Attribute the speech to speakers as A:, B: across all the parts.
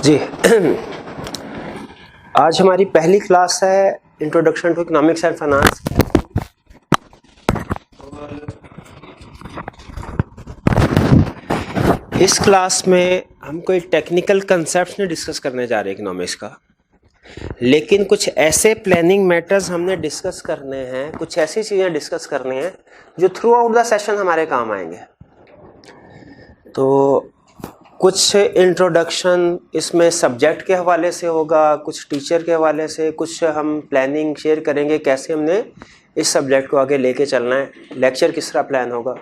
A: जी आज हमारी पहली क्लास है introduction to economics and finance. इस क्लास में हम कोई टेक्निकल कंसेप्ट नहीं डिस्कस करने जा रहे इकोनॉमिक्स का, लेकिन कुछ ऐसे प्लानिंग मैटर्स हमने डिस्कस करने हैं, कुछ ऐसी चीज़ें डिस्कस करनी हैं जो थ्रू आउट द सेशन हमारे काम आएंगे। तो कुछ इंट्रोडक्शन इसमें सब्जेक्ट के हवाले से होगा, कुछ टीचर के हवाले से, कुछ हम प्लानिंग शेयर करेंगे कैसे हमने इस सब्जेक्ट को आगे लेके चलना है, लेक्चर किस तरह प्लान होगा।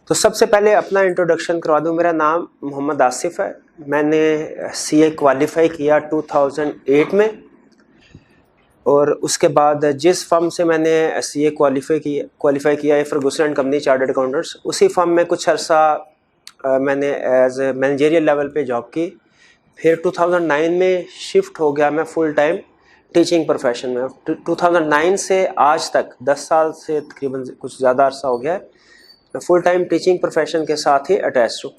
A: तो सबसे पहले अपना इंट्रोडक्शन करवा दूं। मेरा नाम मोहम्मद आसिफ है। मैंने सीए क्वालिफाई किया 2008 में, और उसके बाद जिस फर्म से मैंने सीए क्वालिफाई किया है Ferguson and company chartered accountants, उसी फर्म में कुछ अर्सा मैंने एज मैनेजरियल लेवल पे जॉब की। फिर 2009 में शिफ्ट हो गया मैं फुल टाइम टीचिंग प्रोफेशन में। 2009 से आज तक 10 साल से तकरीबन कुछ ज़्यादा अर्सा हो गया है मैं फुल टाइम टीचिंग प्रोफेशन के साथ ही अटैच हूँ।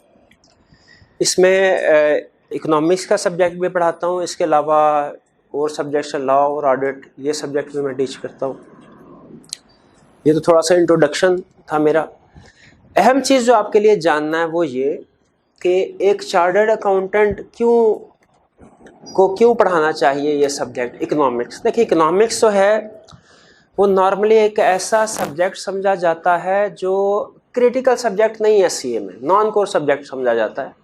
A: इसमें इकोनॉमिक्स का सब्जेक्ट भी पढ़ाता हूँ, इसके अलावा और सब्जेक्ट्स लॉ और ऑडिट, ये सब्जेक्ट भी मैं टीच करता हूँ। ये तो थोड़ा सा इंट्रोडक्शन था मेरा। अहम चीज़ जो आपके लिए जानना है वो ये कि एक चार्टर्ड अकाउंटेंट क्यों पढ़ाना चाहिए ये सब्जेक्ट इकोनॉमिक्स। देखिए, इकोनॉमिक्स जो है वो नॉर्मली एक ऐसा सब्जेक्ट समझा जाता है जो क्रिटिकल सब्जेक्ट नहीं है, सीए में नॉन कोर सब्जेक्ट समझा जाता है।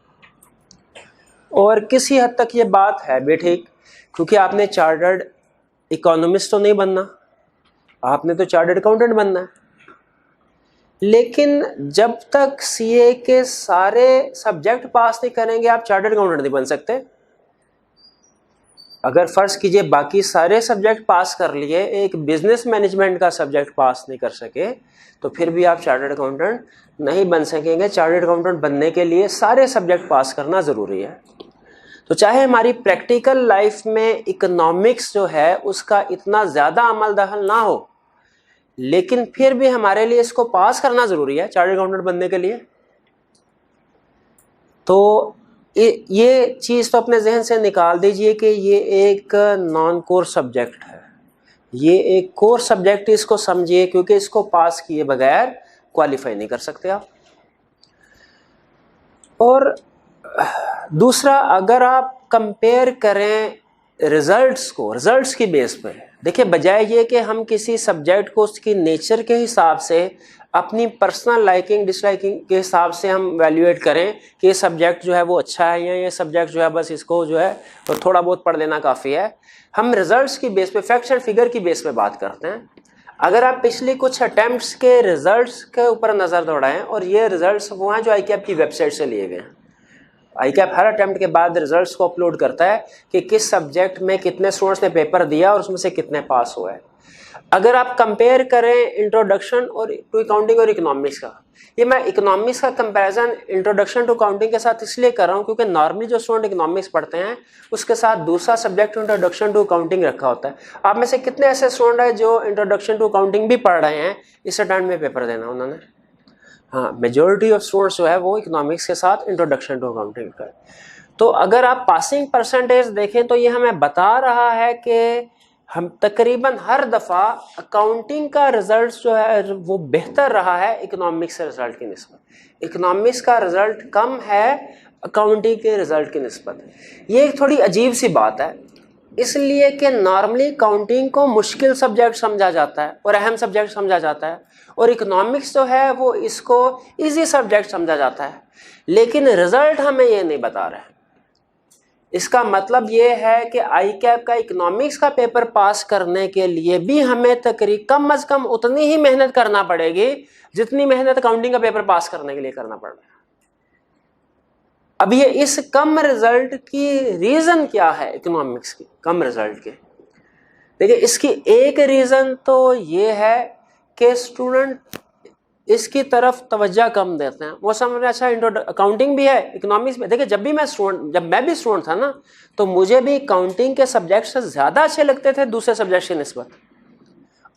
A: और किसी हद तक ये बात है भी ठीक, क्योंकि आपने चार्टर्ड इकोनॉमिस्ट तो नहीं बनना, आपने तो चार्टर्ड अकाउंटेंट बनना है। लेकिन जब तक सीए के सारे सब्जेक्ट पास नहीं करेंगे आप चार्टर्ड अकाउंटेंट नहीं बन सकते। अगर फर्ज कीजिए बाकी सारे सब्जेक्ट पास कर लिए, एक बिजनेस मैनेजमेंट का सब्जेक्ट पास नहीं कर सके, तो फिर भी आप चार्टर्ड अकाउंटेंट नहीं बन सकेंगे। चार्टर्ड अकाउंटेंट बनने के लिए सारे सब्जेक्ट पास करना ज़रूरी है। तो चाहे हमारी प्रैक्टिकल लाइफ में इकोनॉमिक्स जो है उसका इतना ज़्यादा अमल दखल ना हो, लेकिन फिर भी हमारे लिए इसको पास करना ज़रूरी है चार्टर्ड अकाउंटेंट बनने के लिए। तो ये चीज़ तो अपने जहन से निकाल दीजिए कि ये एक नॉन कोर सब्जेक्ट है, ये एक कोर सब्जेक्ट इसको समझिए, क्योंकि इसको पास किए बगैर क्वालिफाई नहीं कर सकते आप। और दूसरा, अगर आप कंपेयर करें रिजल्ट्स की बेस पर, देखिए बजाय ये कि हम किसी सब्जेक्ट को उसकी नेचर के हिसाब से, अपनी पर्सनल लाइकिंग डिसलाइकिंग के हिसाब से हम वैल्यूएट करें कि ये सब्जेक्ट जो है वो अच्छा है या ये सब्जेक्ट जो है बस इसको जो है तो थोड़ा बहुत पढ़ लेना काफ़ी है, हम रिजल्ट्स की बेस पे, फैक्ट्स एंड फिगर की बेस पे बात करते हैं। अगर आप पिछली कुछ अटैम्प्ट्स के रिजल्ट्स के ऊपर नज़र दौड़ाएं, और ये रिजल्ट्स वो हैं जो ICAP की वेबसाइट से लिए गए हैं। ICAP हर अटैम्प्ट के बाद रिजल्ट्स को अपलोड करता है कि किस सब्जेक्ट में कितने स्टूडेंट्स ने पेपर दिया और उसमें से कितने पास हुए। अगर आप कंपेयर करें इंट्रोडक्शन और टू अकाउंटिंग और इकोनॉमिक्स का, ये मैं इकोनॉमिक्स का कंपैरिजन इंट्रोडक्शन टू अकाउंटिंग के साथ इसलिए कर रहा हूँ क्योंकि नॉर्मली जो स्टूडेंट इकोनॉमिक्स पढ़ते हैं उसके साथ दूसरा सब्जेक्ट इंट्रोडक्शन टू अकाउंटिंग रखा होता है। आप में से कितने ऐसे स्टूडेंट हैं जो इंट्रोडक्शन टू अकाउंटिंग भी पढ़ रहे हैं इस अटैम्प्ट में पेपर देना उन्होंने? हाँ, मेजॉरिटी ऑफ स्टूडेंट्स जो है वो इकोनॉमिक्स के साथ इंट्रोडक्शन टू अकाउंटिंग का। तो अगर आप पासिंग परसेंटेज देखें तो ये हमें बता रहा है कि हम तकरीबन हर दफ़ा अकाउंटिंग का रिजल्ट जो है वो बेहतर रहा है इकोनॉमिक्स के रिजल्ट की निस्बत। इकोनॉमिक्स का रिजल्ट कम है अकाउंटिंग के रिजल्ट की निस्बत। ये एक थोड़ी अजीब सी बात है, इसलिए कि नॉर्मली अकाउंटिंग को मुश्किल सब्जेक्ट समझा जाता है और अहम सब्जेक्ट समझा जाता है, और इकोनॉमिक्स जो है वो इसको इजी सब्जेक्ट समझा जाता है। लेकिन रिजल्ट हमें ये नहीं बता रहा है। इसका मतलब ये है कि ICAP का इकोनॉमिक्स का पेपर पास करने के लिए भी हमें तकरीबन कम अज कम उतनी ही मेहनत करना पड़ेगी जितनी मेहनत अकाउंटिंग का पेपर पास करने के लिए करना पड़ रहा है। अब ये इस कम रिजल्ट की रीज़न क्या है इकोनॉमिक्स की कम रिजल्ट के? देखिए, इसकी एक रीज़न तो ये है कि स्टूडेंट इसकी तरफ तवज्जो कम देते हैं। वो समझ रहे अच्छा अकाउंटिंग भी है इकोनॉमिक्स में। देखिए, जब मैं भी स्टूडेंट था ना, तो मुझे भी अकाउंटिंग के सब्जेक्ट से ज़्यादा अच्छे लगते थे दूसरे सब्जेक्ट की निस्बत,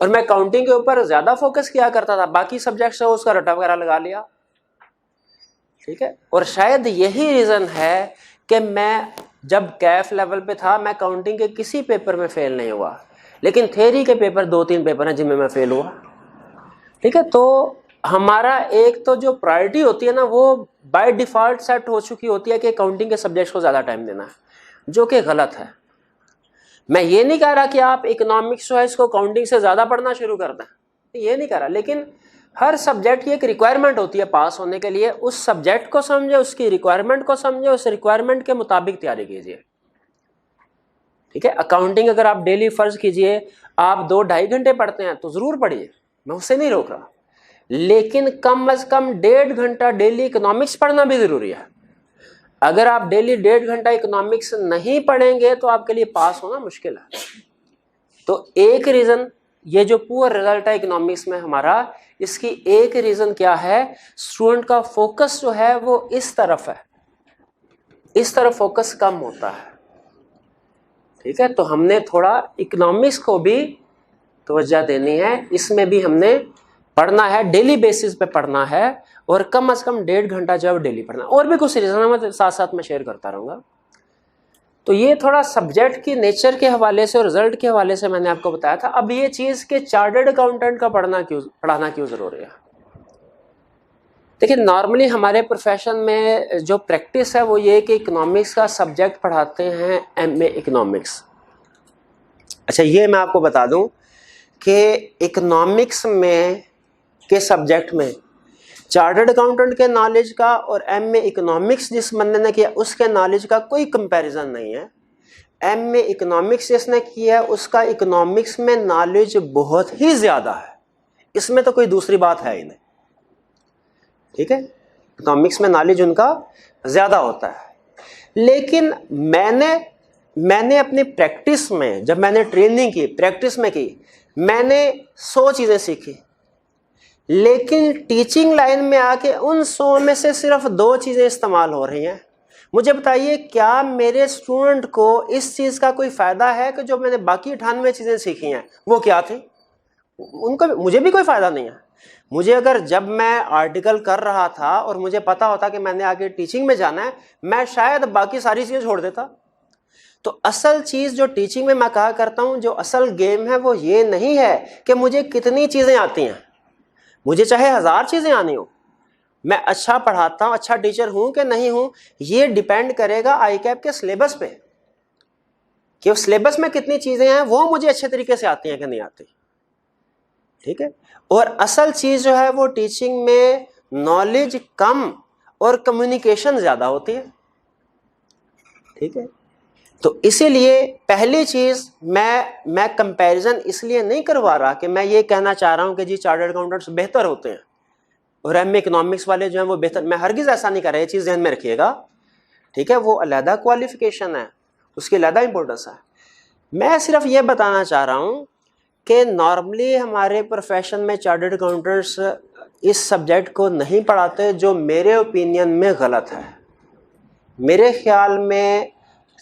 A: और मैं अकाउंटिंग के ऊपर ज़्यादा फोकस किया करता था। बाकी सब्जेक्ट से उसका रट्टा वगैरह लगा लिया, ठीक है। और शायद यही रीज़न है कि मैं जब कैफ लेवल पे था मैं काउंटिंग के किसी पेपर में फेल नहीं हुआ, लेकिन थ्योरी के पेपर 2-3 पेपर हैं जिनमें मैं फेल हुआ। ठीक है, तो हमारा एक तो जो प्रायोरिटी होती है ना वो बाय डिफॉल्ट सेट हो चुकी होती है कि काउंटिंग के सब्जेक्ट्स को ज़्यादा टाइम देना है, जो कि गलत है। मैं ये नहीं कह रहा कि आप इकोनॉमिक्स जो है इसको काउंटिंग से ज़्यादा पढ़ना शुरू कर दें, ये नहीं कह रहा, लेकिन हर सब्जेक्ट की एक रिक्वायरमेंट होती है पास होने के लिए। उस सब्जेक्ट को समझे, उसकी रिक्वायरमेंट को समझे, उस रिक्वायरमेंट के मुताबिक तैयारी कीजिए। ठीक है, अकाउंटिंग अगर आप डेली फर्ज कीजिए आप 2-2.5 घंटे पढ़ते हैं तो ज़रूर पढ़िए, मैं उससे नहीं रोक रहा, लेकिन कम से कम 1.5 घंटा डेली इकोनॉमिक्स पढ़ना भी ज़रूरी है। अगर आप डेली 1.5 घंटा इकोनॉमिक्स नहीं पढ़ेंगे तो आपके लिए पास होना मुश्किल है। तो एक रीज़न ये जो पुअर रिजल्ट है इकोनॉमिक्स में हमारा, इसकी एक रीज़न क्या है, स्टूडेंट का फोकस जो है वो इस तरफ है, इस तरफ फोकस कम होता है। ठीक है, तो हमने थोड़ा इकोनॉमिक्स को भी तवज्जो देनी है, इसमें भी हमने पढ़ना है, डेली बेसिस पे पढ़ना है, और कम से कम 1.5 घंटा जो है डेली पढ़ना। और भी कुछ रीज़न मैं साथ साथ में शेयर करता रहूँगा। तो ये थोड़ा सब्जेक्ट की नेचर के हवाले से और रिजल्ट के हवाले से मैंने आपको बताया था। अब ये चीज़ के चार्टर्ड अकाउंटेंट का पढ़ाना क्यों ज़रूरी है। देखिए, नॉर्मली हमारे प्रोफेशन में जो प्रैक्टिस है वो ये कि इकोनॉमिक्स का सब्जेक्ट पढ़ाते हैं एमए इकोनॉमिक्स। अच्छा, ये मैं आपको बता दूं कि इकोनॉमिक्स में के सब्जेक्ट में चार्टर्ड अकाउंटेंट के नॉलेज का और एमए इकोनॉमिक्स जिस बंदे ने किया उसके नॉलेज का कोई कंपैरिजन नहीं है। एमए इकोनॉमिक्स जिसने किया है उसका इकोनॉमिक्स में नॉलेज बहुत ही ज़्यादा है, इसमें तो कोई दूसरी बात है ही नहीं। ठीक है, इकोनॉमिक्स में नॉलेज उनका ज़्यादा होता है। लेकिन मैंने अपनी प्रैक्टिस में, जब मैंने ट्रेनिंग की, प्रैक्टिस में की, मैंने 100 चीज़ें सीखी, लेकिन टीचिंग लाइन में आके उन 100 में से सिर्फ 2 चीज़ें इस्तेमाल हो रही हैं। मुझे बताइए, क्या मेरे स्टूडेंट को इस चीज़ का कोई फ़ायदा है कि जो मैंने बाकी 98 चीज़ें सीखी हैं वो क्या थी? उनको, मुझे भी कोई फ़ायदा नहीं है। मुझे अगर जब मैं आर्टिकल कर रहा था और मुझे पता होता कि मैंने आगे टीचिंग में जाना है, मैं शायद बाकी सारी चीज़ें छोड़ देता। तो असल चीज़ जो टीचिंग में मैं कहा करता हूँ, जो असल गेम है वो ये नहीं है कि मुझे कितनी चीज़ें आती हैं, मुझे चाहे 1000 चीज़ें आनी हो, मैं अच्छा पढ़ाता हूँ, अच्छा टीचर हूँ कि नहीं हूँ, ये डिपेंड करेगा आईकैप के सिलेबस पे, कि उस सिलेबस में कितनी चीज़ें हैं वो मुझे अच्छे तरीके से आती हैं कि नहीं आती। ठीक है, और असल चीज़ जो है वो टीचिंग में नॉलेज कम और कम्युनिकेशन ज़्यादा होती है। ठीक है, तो इसीलिए पहली चीज़ मैं कंपैरिजन इसलिए नहीं करवा रहा कि मैं ये कहना चाह रहा हूँ कि जी चार्टर्ड अकाउंटेंट्स बेहतर होते हैं और एमए इकोनॉमिक्स वाले जो हैं वो बेहतर, मैं हरगिज़ ऐसा नहीं कर रहा, ये चीज़ ध्यान में रखिएगा। ठीक है, वो अलहदा क्वालिफिकेशन है, उसकी अलहदा इंपॉर्टेंस है। मैं सिर्फ ये बताना चाह रहा हूँ कि नॉर्मली हमारे प्रोफेशन में चार्टर्ड अकाउंटेंट्स इस सब्जेक्ट को नहीं पढ़ाते, जो मेरे ओपिनियन में गलत है। मेरे ख्याल में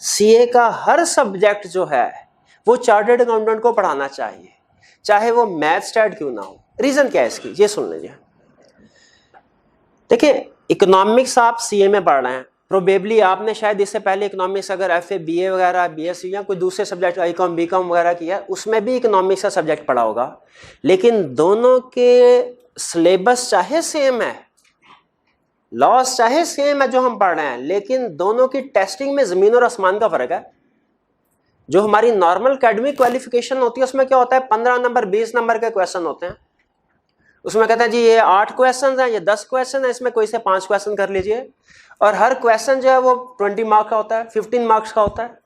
A: सीए का हर सब्जेक्ट जो है वो चार्टर्ड अकाउंटेंट को पढ़ाना चाहिए, चाहे वो मैथ स्टैट क्यों ना हो। रीज़न क्या है इसकी, ये सुन लीजिए। देखिए, इकोनॉमिक्स आप सीए में पढ़ रहे हैं, प्रोबेबली आपने शायद इससे पहले इकोनॉमिक्स अगर एफए बीए वगैरह बीएससी या कोई दूसरे सब्जेक्ट आईकॉम बीकॉम वगैरह किया, उसमें भी इकोनॉमिक्स का सब्जेक्ट पढ़ा होगा, लेकिन दोनों के सिलेबस चाहे सेम है, लॉस चाहे सेम है जो हम पढ़ रहे हैं, लेकिन दोनों की टेस्टिंग में ज़मीन और आसमान का फ़र्क है। जो हमारी नॉर्मल एकेडमिक क्वालिफिकेशन होती है उसमें क्या होता है, 15 नंबर 20 नंबर के क्वेश्चन होते हैं, उसमें कहते हैं जी ये 8 क्वेश्चन हैं, ये 10 क्वेश्चन है, इसमें कोई से 5 क्वेश्चन कर लीजिए, और हर क्वेश्चन जो है वो 20 मार्क्स का होता है, 15 मार्क्स का होता है।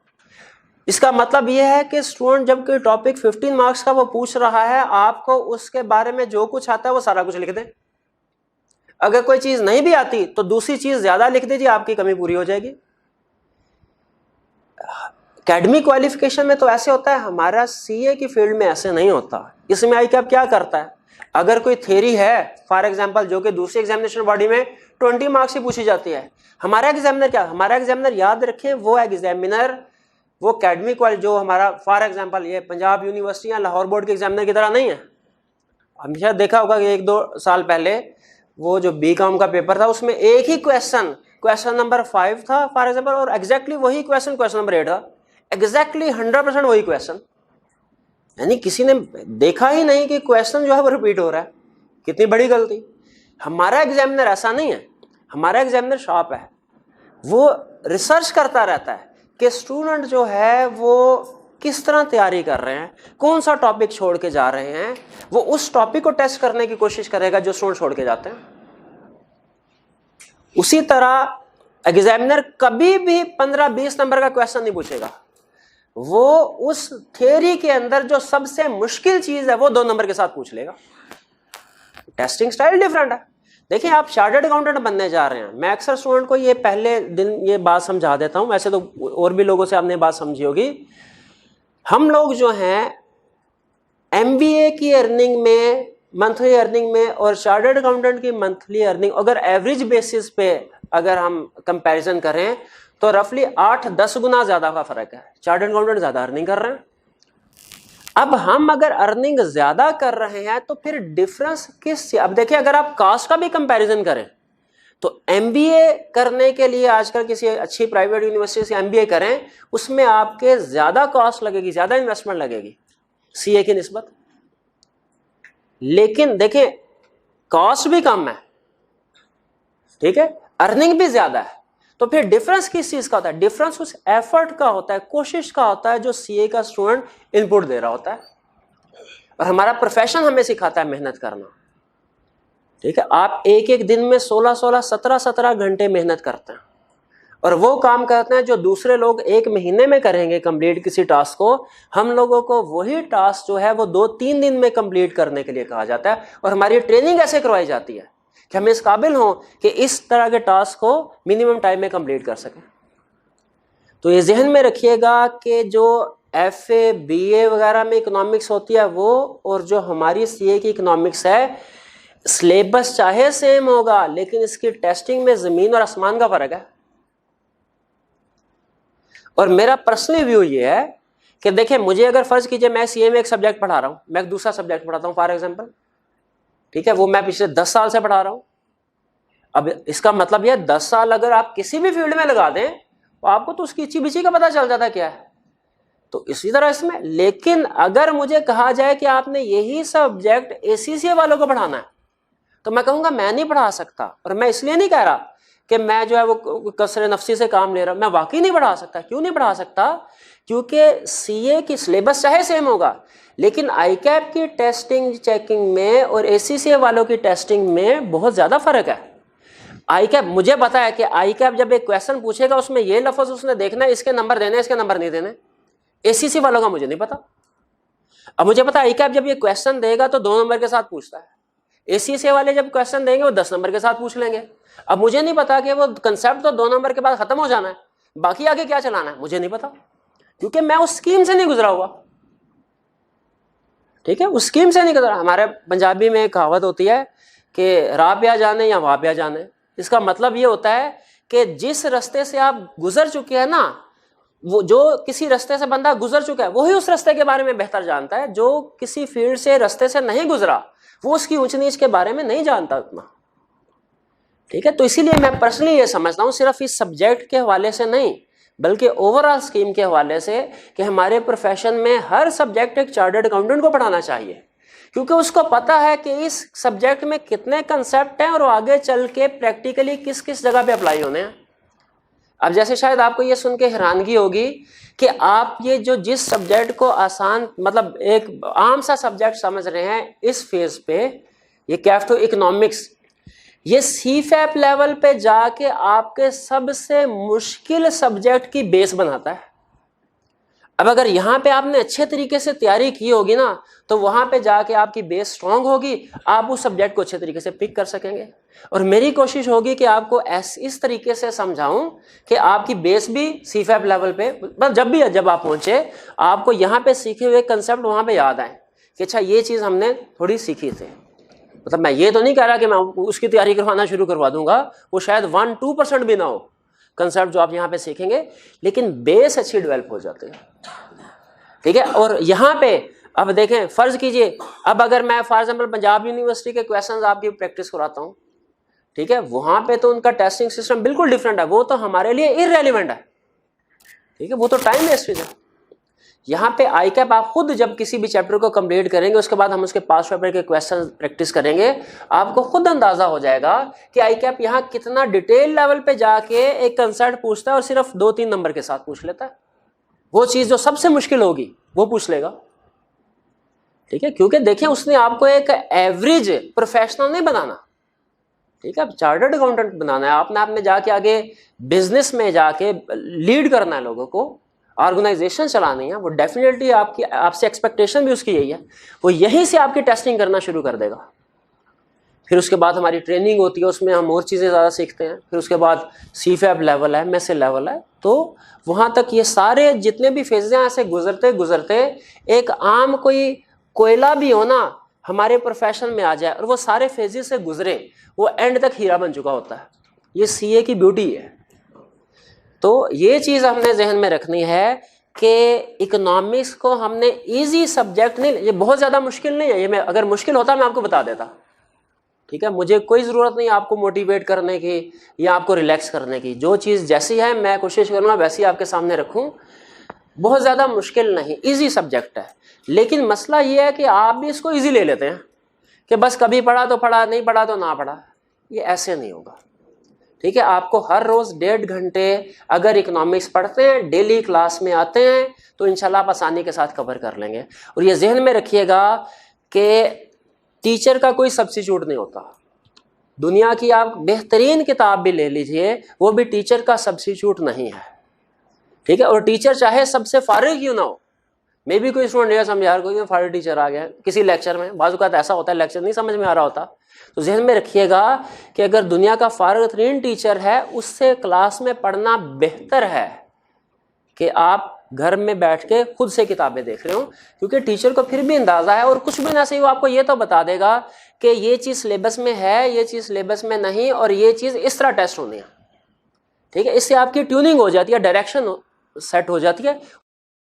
A: इसका मतलब ये है कि स्टूडेंट जब कोई टॉपिक 15 मार्क्स का वो पूछ रहा है, आपको उसके बारे में जो कुछ आता है वो सारा कुछ लिख दें। अगर कोई चीज़ नहीं भी आती तो दूसरी चीज़ ज़्यादा लिख दीजिए, आपकी कमी पूरी हो जाएगी। एकेडमिक क्वालिफिकेशन में तो ऐसे होता है, हमारा सीए की फील्ड में ऐसे नहीं होता। इसमें आईकैप क्या करता है, अगर कोई थ्योरी है फॉर एग्जांपल जो कि दूसरी एग्जामिनेशन बॉडी में 20 मार्क्स की पूछी जाती है, हमारा एग्जामिनर क्या, हमारा एग्जामिनर याद रखें वो एग्जामिनर वो एकेडमिक वाले जो हमारा फॉर एग्जांपल ये पंजाब यूनिवर्सिटी या लाहौर बोर्ड के एग्जामिनर की तरह नहीं है। हमने देखा होगा कि 1-2 साल पहले वो जो बीकॉम का पेपर था उसमें एक ही क्वेश्चन क्वेश्चन नंबर 5 था फॉर एग्जाम्पल, और एग्जैक्टली वही क्वेश्चन क्वेश्चन नंबर 8 था, एग्जैक्टली 100% वही क्वेश्चन, यानी किसी ने देखा ही नहीं कि क्वेश्चन जो है वो रिपीट हो रहा है। कितनी बड़ी गलती। हमारा एग्जामिनर ऐसा नहीं है, हमारा एग्जामिनर शॉर्प है, वो रिसर्च करता रहता है कि स्टूडेंट जो है वो किस तरह तैयारी कर रहे हैं, कौन सा टॉपिक छोड़ के जा रहे हैं, वो उस टॉपिक को टेस्ट करने की कोशिश करेगा जो स्टूडेंट छोड़ के जाते हैं। उसी तरह एग्जामिनर कभी भी 15-20 नंबर का क्वेश्चन नहीं पूछेगा, वो उस थ्योरी के अंदर जो सबसे मुश्किल चीज है वो 2 नंबर के साथ पूछ लेगा। टेस्टिंग स्टाइल डिफरेंट है। देखिए, आप चार्टर्ड अकाउंटेंट बनने जा रहे हैं, मैं अक्सर स्टूडेंट को ये पहले दिन ये बात समझा देता हूं, वैसे तो और भी लोगों से आपने बात समझी होगी। हम लोग जो हैं एमबीए की अर्निंग में, मंथली अर्निंग में और चार्टर्ड अकाउंटेंट की मंथली अर्निंग अगर एवरेज बेसिस पे अगर हम कंपैरिजन करें तो रफली 8-10 गुना ज्यादा का फर्क है। चार्टर्ड अकाउंटेंट ज्यादा अर्निंग कर रहे हैं। अब हम अगर अर्निंग ज्यादा कर रहे हैं तो फिर डिफरेंस किस, अब देखिए अगर आप कास्ट का भी कंपैरिजन करें तो एमबीए करने के लिए आजकल किसी अच्छी प्राइवेट यूनिवर्सिटी से एमबीए करें, उसमें आपके ज्यादा कॉस्ट लगेगी, ज्यादा इन्वेस्टमेंट लगेगी सीए की निस्बत। लेकिन देखिए कॉस्ट भी कम है, ठीक है, अर्निंग भी ज्यादा है, तो फिर डिफरेंस किस चीज का होता है? डिफरेंस उस एफर्ट का होता है, कोशिश का होता है जो सीए का स्टूडेंट इनपुट दे रहा होता है। और हमारा प्रोफेशन हमें सिखाता है मेहनत करना, ठीक है। आप एक एक दिन में 16-16, 17-17 घंटे मेहनत करते हैं और वो काम करते हैं जो दूसरे लोग 1 महीने में करेंगे कंप्लीट किसी टास्क को, हम लोगों को वही टास्क जो है वो 2-3 दिन में कंप्लीट करने के लिए कहा जाता है। और हमारी ट्रेनिंग ऐसे करवाई जाती है कि हम इस काबिल हों कि इस तरह के टास्क को मिनिमम टाइम में कंप्लीट कर सकें। तो ये जहन में रखिएगा कि जो एफए बीए वगैरह में इकोनॉमिक्स होती है वो, और जो हमारी सीए की इकोनॉमिक्स है, सिलेबस चाहे सेम होगा लेकिन इसकी टेस्टिंग में जमीन और आसमान का फर्क है। और मेरा पर्सनल व्यू ये है कि देखिए, मुझे अगर फर्ज कीजिए मैं सीए में एक सब्जेक्ट पढ़ा रहा हूं, मैं एक दूसरा सब्जेक्ट पढ़ाता हूं फॉर एग्जांपल, ठीक है, वो मैं पिछले 10 साल से पढ़ा रहा हूं। अब इसका मतलब यह 10 साल अगर आप किसी भी फील्ड में लगा दें तो आपको तो उसकी इची बिची का पता चल जाता क्या है। तो इसी तरह इसमें, लेकिन अगर मुझे कहा जाए कि आपने यही सब्जेक्ट एसीसीए वालों को पढ़ाना है तो मैं कहूंगा मैं नहीं पढ़ा सकता। और मैं इसलिए नहीं कह रहा कि मैं जो है वो कसरे नफसी से काम ले रहा हूं, मैं वाकई नहीं पढ़ा सकता। क्यों नहीं पढ़ा सकता? क्योंकि सीए की सिलेबस चाहे सेम होगा लेकिन आईकैप की टेस्टिंग चेकिंग में और एसीसीए वालों की टेस्टिंग में बहुत ज्यादा फर्क है। आईकैप, मुझे पता है कि आईकैप जब एक क्वेश्चन पूछेगा उसमें ये लफ्ज उसने देखना है, इसके नंबर देने, इसके नंबर नहीं देने। एसीसी वालों का मुझे नहीं पता। अब मुझे पता है आईकैप जब ये क्वेश्चन देगा तो 2 नंबर के साथ पूछता है, एसीसी वाले जब क्वेश्चन देंगे वो 10 नंबर के साथ पूछ लेंगे। अब मुझे नहीं पता कि वो कंसेप्ट तो 2 नंबर के बाद खत्म हो जाना है, बाकी आगे क्या चलाना है मुझे नहीं पता, क्योंकि मैं उस स्कीम से नहीं गुजरा हुआ, ठीक है, उस स्कीम से नहीं गुजरा। हमारे पंजाबी में एक कहावत होती है कि राह पे आ जाने या वहां पे आ जाने। इसका मतलब ये होता है कि जिस रास्ते से आप गुजर चुके हैं ना, वो जो किसी रास्ते से बंदा गुजर चुका है वही उस रास्ते के बारे में बेहतर जानता है। जो किसी फील्ड से रास्ते से नहीं गुजरा वो उसकी ऊंच नीच के बारे में नहीं जानता उतना, ठीक है। तो इसीलिए मैं पर्सनली ये समझता हूँ, सिर्फ इस सब्जेक्ट के हवाले से नहीं बल्कि ओवरऑल स्कीम के हवाले से, कि हमारे प्रोफेशन में हर सब्जेक्ट एक चार्टर्ड अकाउंटेंट को पढ़ाना चाहिए, क्योंकि उसको पता है कि इस सब्जेक्ट में कितने कंसेप्ट हैं और आगे चल के प्रैक्टिकली किस किस जगह पे अप्लाई होने हैं। अब जैसे शायद आपको ये सुन के हैरानगी होगी कि आप ये जो जिस सब्जेक्ट को आसान, मतलब एक आम सा सब्जेक्ट समझ रहे हैं इस फेज पे, ये कैफ टू इकोनॉमिक्स, ये सीफैप लेवल पे जाके आपके सबसे मुश्किल सब्जेक्ट की बेस बनाता है। अब अगर यहाँ पे आपने अच्छे तरीके से तैयारी की होगी ना तो वहां पे जाके आपकी बेस स्ट्रांग होगी, आप उस सब्जेक्ट को अच्छे तरीके से पिक कर सकेंगे। और मेरी कोशिश होगी कि आपको इस तरीके से समझाऊं कि आपकी बेस भी सीफैप लेवल पे, जब आप पहुंचे आपको यहाँ पे सीखे हुए कंसेप्ट वहां पे याद आए कि अच्छा ये चीज हमने थोड़ी सीखी थी। मतलब मैं ये तो नहीं कह रहा कि मैं उसकी तैयारी करवाना शुरू करवा दूंगा, वो शायद 1-2% भी ना हो कंसेप्ट जो आप यहाँ पे सीखेंगे, लेकिन बेस अच्छी डेवलप हो जाती है, ठीक है। और यहाँ पे अब देखें, फर्ज कीजिए अब अगर मैं फॉर एग्जाम्पल पंजाब यूनिवर्सिटी के क्वेश्चंस आपकी प्रैक्टिस कराता हूँ, ठीक है, वहां पे तो उनका टेस्टिंग सिस्टम बिल्कुल डिफरेंट है, वो तो हमारे लिए इररेलेवेंट है, ठीक है, वो तो टाइम वेस्ट है। यहाँ पे आई कैप आप खुद जब किसी भी चैप्टर को कंप्लीट करेंगे उसके बाद हम उसके पास पेपर के क्वेश्चन प्रैक्टिस करेंगे, आपको खुद अंदाजा हो जाएगा कि आई कैप यहाँ कितना डिटेल लेवल पे जाके एक कंसेप्ट पूछता है और सिर्फ 2-3 नंबर के साथ पूछ लेता है। वो चीज जो सबसे मुश्किल होगी वो पूछ लेगा, ठीक है, क्योंकि देखिए उसने आपको एक एवरेज प्रोफेशनल नहीं बनाना, ठीक है, चार्टर्ड अकाउंटेंट बनाना है, आपने जाके आगे बिजनेस में जाके लीड करना है, लोगों को ऑर्गेनाइजेशन चलानी है। वो डेफिनेटली आपकी आपसे एक्सपेक्टेशन भी उसकी यही है, वो यहीं से आपकी टेस्टिंग करना शुरू कर देगा। फिर उसके बाद हमारी ट्रेनिंग होती है, उसमें हम और चीज़ें ज़्यादा सीखते हैं। फिर उसके बाद CFAP लेवल है, MSA लेवल है, तो वहाँ तक ये सारे जितने भी फेजेस हैं ऐसे गुजरते गुजरते एक आम कोई कोयला भी हो ना हमारे प्रोफेशन में आ जाए और वो सारे फेजेस से गुजरे, वो एंड तक हीरा बन चुका होता है। ये CA की ब्यूटी है। तो ये चीज़ हमने जहन में रखनी है कि इकोनॉमिक्स को हमने इजी सब्जेक्ट नहीं, ये बहुत ज़्यादा मुश्किल नहीं है, ये मैं अगर मुश्किल होता मैं आपको बता देता, ठीक है, मुझे कोई ज़रूरत नहीं आपको मोटिवेट करने की या आपको रिलैक्स करने की, जो चीज़ जैसी है मैं कोशिश करूँगा वैसी आपके सामने रखूँ, बहुत ज़्यादा मुश्किल नहीं, इजी सब्जेक्ट है। लेकिन मसला ये है कि आप भी इसको इजी ले लेते हैं कि बस कभी पढ़ा तो पढ़ा, नहीं पढ़ा तो ना पढ़ा, ये ऐसे नहीं होगा, ठीक है। आपको हर रोज़ 1.5 घंटे अगर इकोनॉमिक्स पढ़ते हैं, डेली क्लास में आते हैं, तो इंशाल्लाह आप आसानी के साथ कवर कर लेंगे। और ये जहन में रखिएगा कि टीचर का कोई सब्स्टिट्यूट नहीं होता। दुनिया की आप बेहतरीन किताब भी ले लीजिए, वो भी टीचर का सब्स्टिट्यूट नहीं है, ठीक है। और टीचर चाहे सबसे फारिग क्यों ना हो, मे भी कोई स्टूडेंट समझ यार कोई फारिग टीचर आ गया किसी लेक्चर में, बाज़-औक़ात ऐसा होता है लेक्चर नहीं समझ में आ रहा होता, तो जहन में रखिएगा कि अगर दुनिया का फारिग तरीन टीचर है उससे क्लास में पढ़ना बेहतर है कि आप घर में बैठ के खुद से किताबें देख रहे हो, क्योंकि टीचर को फिर भी अंदाज़ा है, और कुछ भी ना सही वो आपको ये तो बता देगा कि ये चीज़ सिलेबस में है, ये चीज़ सिलेबस में नहीं, और ये चीज़ इस तरह टेस्ट होनी है, ठीक है। इससे आपकी ट्यूनिंग हो जाती है, डायरेक्शन सेट हो जाती है,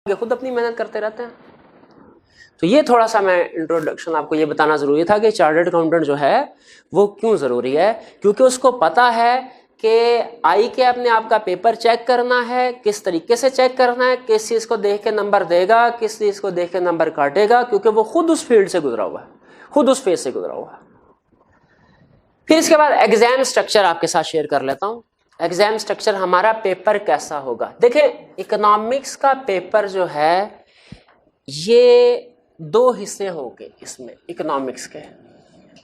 A: खुद अपनी मेहनत करते रहते हैं। तो ये थोड़ा सा मैं इंट्रोडक्शन आपको ये बताना ज़रूरी था कि चार्टर्ड अकाउंटेंट जो है वो क्यों ज़रूरी है, क्योंकि उसको पता है कि आई कैप ने आपका पेपर चेक करना है, किस तरीके से चेक करना है, किस चीज़ को देख के नंबर देगा, किस चीज़ को देख के नंबर काटेगा, क्योंकि वो खुद उस फील्ड से गुजरा हुआ है, खुद उस फेज से गुजरा हुआ है। फिर इसके बाद एग्जाम स्ट्रक्चर आपके साथ शेयर कर लेता हूँ। एग्जाम स्ट्रक्चर हमारा पेपर कैसा होगा, देखिए इकोनॉमिक्स का पेपर जो है ये 2 हिस्से होंगे इसमें इकोनॉमिक्स के।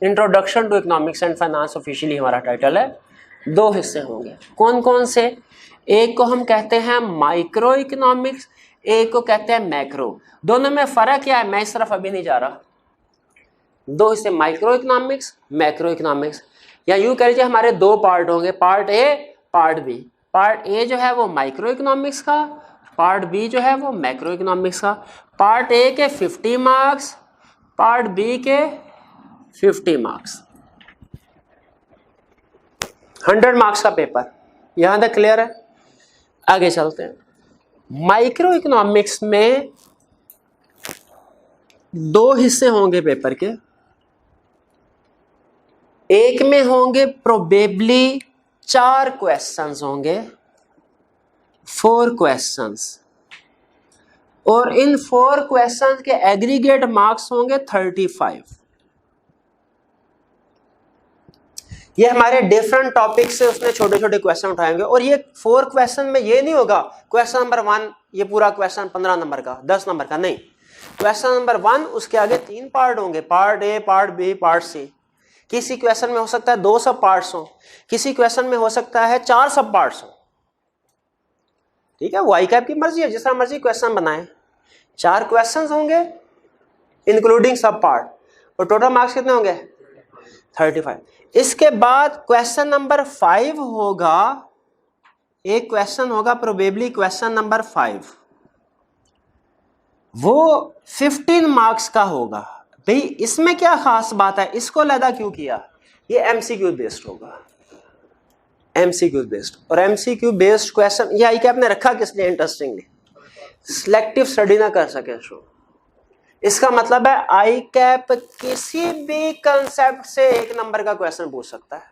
A: Introduction to economics and finance officially हमारा टाइटल है। 2 हिस्से होंगे, कौन कौन से? एक को हम कहते हैं माइक्रो इकोनॉमिक्स, एक को कहते हैं मैक्रो। दोनों में फर्क क्या है मैं इस तरफ अभी नहीं जा रहा। 2 हिस्से माइक्रो इकोनॉमिक्स, मैक्रो इकोनॉमिक्स, या यूं कह लीजिए हमारे 2 पार्ट होंगे, part A part B. Part A जो है वो माइक्रो इकोनॉमिक्स का, पार्ट बी जो है वो मैक्रो इकोनॉमिक्स का। पार्ट ए के 50 मार्क्स, पार्ट बी के 50 मार्क्स, 100 मार्क्स का पेपर। यहां तक क्लियर है? आगे चलते हैं। माइक्रो इकोनॉमिक्स में 2 हिस्से होंगे पेपर के। एक में होंगे प्रोबेबली 4 क्वेश्चंस होंगे, 4 क्वेश्चंस, और इन 4 क्वेश्चंस के एग्रीगेट मार्क्स होंगे 35। ये हमारे डिफरेंट टॉपिक से उसने छोटे छोटे क्वेश्चन उठाएंगे, और ये 4 क्वेश्चन में ये नहीं होगा क्वेश्चन नंबर 1 ये पूरा क्वेश्चन 15 नंबर का 10 नंबर का, नहीं। क्वेश्चन नंबर 1 उसके आगे 3 पार्ट होंगे, part A, part B, part C. किसी क्वेश्चन में हो सकता है 2 सब पार्ट्स हो, किसी क्वेश्चन में हो सकता है 4 सब पार्ट्स हो, ठीक है। वो आई कैप की मर्जी है, जिस तरह मर्जी क्वेश्चन बनाए। 4 क्वेश्चन होंगे इंक्लूडिंग सब पार्ट, और टोटल मार्क्स कितने होंगे? 35। इसके बाद क्वेश्चन नंबर 5 होगा, एक क्वेश्चन होगा प्रोबेबली क्वेश्चन नंबर 5, वो 15 मार्क्स का होगा। भाई इसमें क्या खास बात है, इसको लैदा क्यों किया? ये एमसीक्यू बेस्ड होगा, एमसीक्यू बेस्ड। और एमसीक्यू बेस्ड क्वेश्चन ये आई कैप ने रखा किस लिए? इंटरेस्टिंगली सिलेक्टिव स्टडी ना कर सके शो। इसका मतलब है आई कैप किसी भी कंसेप्ट से 1 नंबर का क्वेश्चन पूछ सकता है,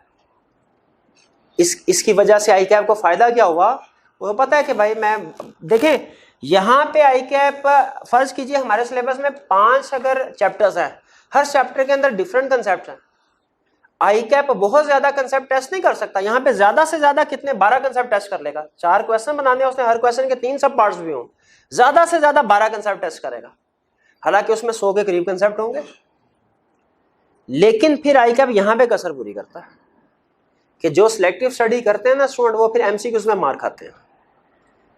A: इसकी वजह से आई कैप को फायदा क्या हुआ वो पता है कि भाई मैं देखें यहाँ पे आई कैप फर्ज कीजिए हमारे सिलेबस में 5 अगर चैप्टर्स हैं, हर चैप्टर के अंदर डिफरेंट कंसेप्ट हैं। आई कैप बहुत ज्यादा कंसेप्ट टेस्ट नहीं कर सकता, यहाँ पे ज्यादा से ज्यादा कितने 12 कंसेप्ट टेस्ट कर लेगा। 4 क्वेश्चन बनाने हैं उसने, हर क्वेश्चन के 3 सब पार्ट्स भी हों, ज्यादा से ज्यादा 12 कंसेप्ट टेस्ट करेगा, हालांकि उसमें 100 के करीब कंसेप्ट होंगे। लेकिन फिर आई कैप यहाँ पे कसर पूरी करता है कि जो सिलेक्टिव स्टडी करते हैं ना स्टूडेंट, वो फिर एमसीक्यूज में मार खाते हैं।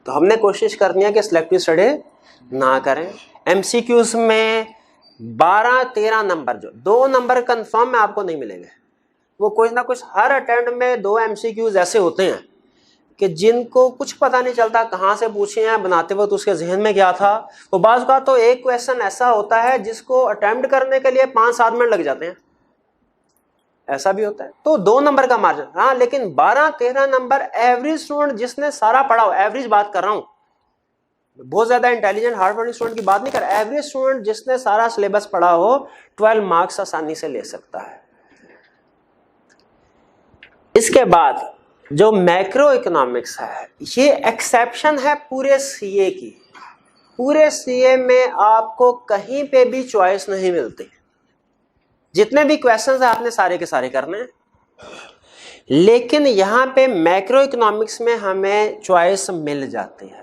A: तो हमने कोशिश करनी है कि सिलेक्टिव स्टडी ना करें। एमसीक्यूज में 12-13 नंबर, जो 2 नंबर कंफर्म में आपको नहीं मिलेंगे, वो कुछ ना कुछ हर अटेम्प्ट में 2 एमसीक्यूज ऐसे होते हैं कि जिनको कुछ पता नहीं चलता कहाँ से पूछे हैं, बनाते वक्त उसके जहन में क्या था। तो बाज़ का तो एक क्वेश्चन ऐसा होता है जिसको अटेम्प्ट करने के लिए 5-7 मिनट लग जाते हैं, ऐसा भी होता है। तो 2 नंबर का मार्जिन, हाँ, लेकिन 12-13 नंबर एवरेज स्टूडेंट जिसने सारा पढ़ा हो, एवरेज बात कर रहा हूँ, बहुत ज्यादा इंटेलिजेंट हार्ड वर्किंग स्टूडेंट की बात नहीं कर, एवरेज स्टूडेंट जिसने सारा सिलेबस पढ़ा हो 12 मार्क्स आसानी से ले सकता है। इसके बाद जो मैक्रो इकोनॉमिक्स है, ये एक्सेप्शन है पूरे सीए की। पूरे सीए में आपको कहीं पे भी चॉइस नहीं मिलती, जितने भी क्वेश्चंस हैं आपने सारे के सारे करने हैं। लेकिन यहाँ पे मैक्रो इकोनॉमिक्स में हमें चॉइस मिल जाती है।